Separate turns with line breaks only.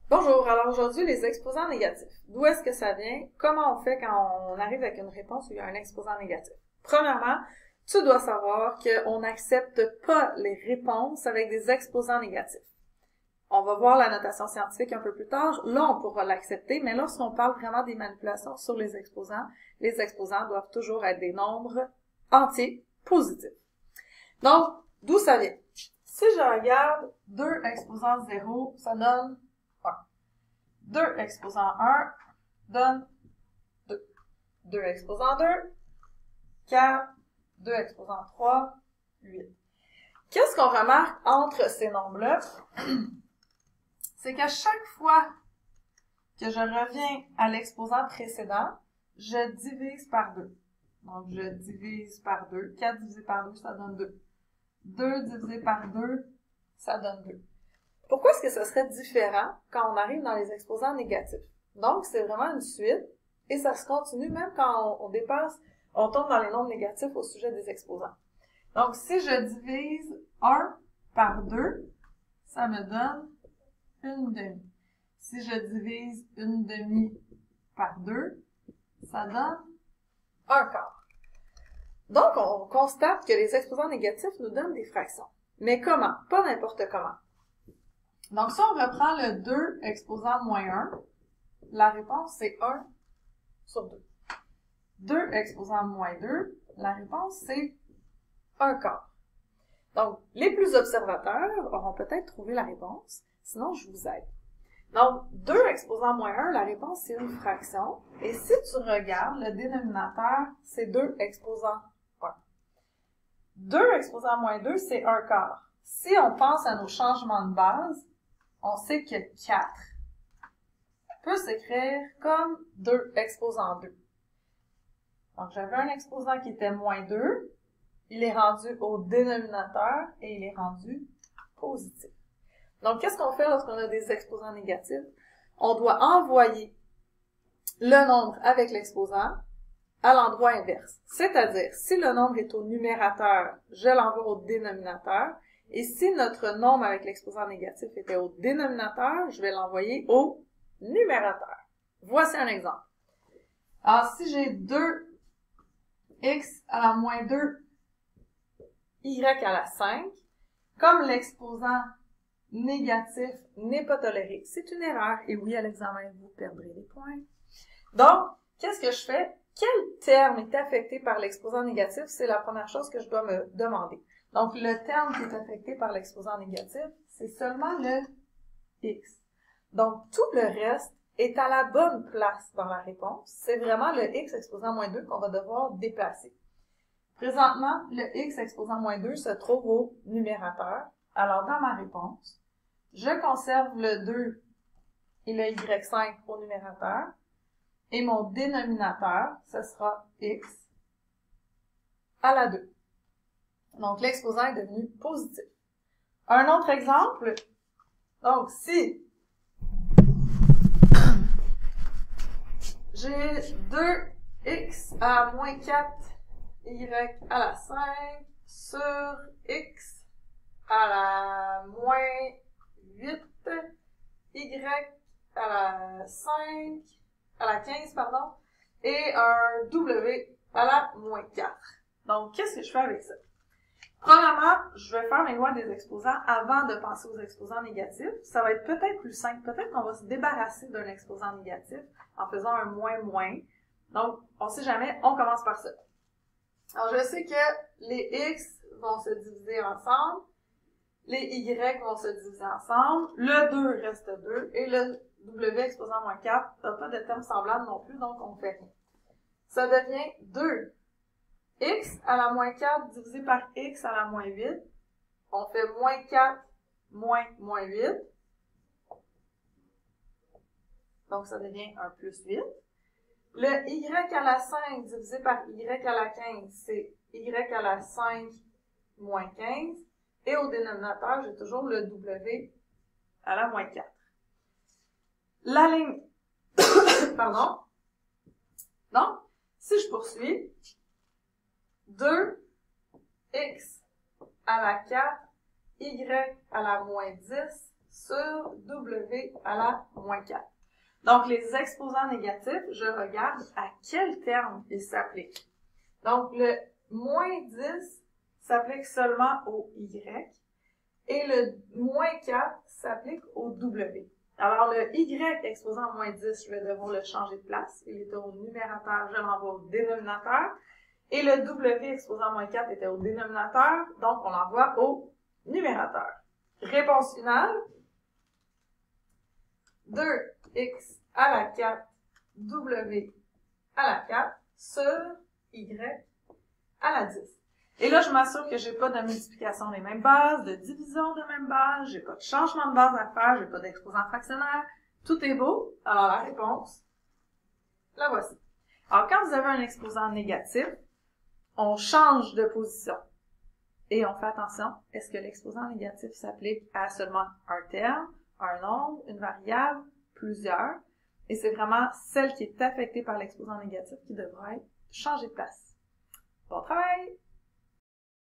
Bonjour, alors aujourd'hui, les exposants négatifs. D'où est-ce que ça vient? Comment on fait quand on arrive avec une réponse où il y a un exposant négatif? Premièrement, tu dois savoir qu'on n'accepte pas les réponses avec des exposants négatifs. On va voir la notation scientifique un peu plus tard. Là, on pourra l'accepter, mais lorsqu'on parle vraiment des manipulations sur les exposants doivent toujours être des nombres entiers positifs. Donc, d'où ça vient? Si je regarde 2 exposant 0, ça donne 1. 2 exposant 1 donne 2. 2 exposant 2, 4. 2 exposant 3, 8. Qu'est-ce qu'on remarque entre ces nombres-là? C'est qu'à chaque fois que je reviens à l'exposant précédent, je divise par 2. Donc, je divise par 2. 4 divisé par 2, ça donne 2. 2 divisé par 2, ça donne 2. Pourquoi est-ce que ce serait différent quand on arrive dans les exposants négatifs? Donc, c'est vraiment une suite et ça se continue même quand on dépasse, on tombe dans les nombres négatifs au sujet des exposants. Donc, si je divise 1 par 2, ça me donne une demi. Si je divise une demi par 2, ça donne un quart. Donc, on constate que les exposants négatifs nous donnent des fractions. Mais comment? Pas n'importe comment. Donc, si on reprend le 2 exposant moins 1, la réponse c'est 1 sur 2. 2 exposant moins 2, la réponse c'est un quart. Donc, les plus observateurs auront peut-être trouvé la réponse, sinon je vous aide. Donc, 2 exposant moins 1, la réponse c'est une fraction. Et si tu regardes, le dénominateur, c'est 2 exposant 1. 2 exposant moins 2, c'est un quart. Si on pense à nos changements de base, on sait que 4 peut s'écrire comme 2 exposant 2. Donc, j'avais un exposant qui était moins 2. Il est rendu au dénominateur et il est rendu positif. Donc, qu'est-ce qu'on fait lorsqu'on a des exposants négatifs? On doit envoyer le nombre avec l'exposant à l'endroit inverse. C'est-à-dire, si le nombre est au numérateur, je l'envoie au dénominateur. Et si notre nombre avec l'exposant négatif était au dénominateur, je vais l'envoyer au numérateur. Voici un exemple. Alors, si j'ai 2x à la moins 2, y à la 5, comme l'exposant négatif n'est pas toléré, c'est une erreur. Et oui, à l'examen, vous perdrez des points. Donc, qu'est-ce que je fais? Quel terme est affecté par l'exposant négatif? C'est la première chose que je dois me demander. Donc, le terme qui est affecté par l'exposant négatif, c'est seulement le x. Donc, tout le reste est à la bonne place dans la réponse. C'est vraiment le x exposant moins 2 qu'on va devoir déplacer. Présentement, le x exposant moins 2 se trouve au numérateur. Alors, dans ma réponse, je conserve le 2 et le y5 au numérateur. Et mon dénominateur, ce sera x à la 2. Donc, l'exposant est devenu positif. Un autre exemple, donc si j'ai 2x à moins 4, y à la 5 sur x à la moins 8, y à la 5, à la 15, pardon, et un w à la moins 4. Donc, qu'est-ce que je fais avec ça? Premièrement, je vais faire mes lois des exposants avant de passer aux exposants négatifs. Ça va être peut-être plus simple. Peut-être qu'on va se débarrasser d'un exposant négatif en faisant un moins-moins. Donc, on sait jamais, on commence par ça. Alors, je sais que les x vont se diviser ensemble, les y vont se diviser ensemble, le 2 reste 2, et le w exposant moins 4 n'a pas de terme semblable non plus, donc on fait rien. Ça devient 2 x à la moins 4 divisé par x à la moins 8. On fait moins 4 moins 8. Donc, ça devient un plus 8. Le y à la 5 divisé par y à la 15, c'est y à la 5 moins 15. Et au dénominateur, j'ai toujours le w à la moins 4. La ligne... Pardon. Donc, si je poursuis, 2x à la 4, y à la moins 10 sur W à la moins 4. Donc, les exposants négatifs, je regarde à quel terme ils s'appliquent. Donc, le moins 10 s'applique seulement au Y et le moins 4 s'applique au W. Alors, le Y exposant moins 10, je vais devoir le changer de place. Il était au numérateur, je l'envoie au dénominateur. Et le W exposant moins 4 était au dénominateur, donc on l'envoie au numérateur. Réponse finale, 2x à la 4, W à la 4 sur Y à la 10. Et là, je m'assure que j'ai pas de multiplication des mêmes bases, de division de mêmes bases, j'ai pas de changement de base à faire, j'ai pas d'exposant fractionnaire. Tout est beau. Alors, la réponse, la voici. Alors, quand vous avez un exposant négatif, on change de position. Et on fait attention, est-ce que l'exposant négatif s'applique à seulement un terme, un nombre, une variable, plusieurs? Et c'est vraiment celle qui est affectée par l'exposant négatif qui devra être changée de place. Bon travail!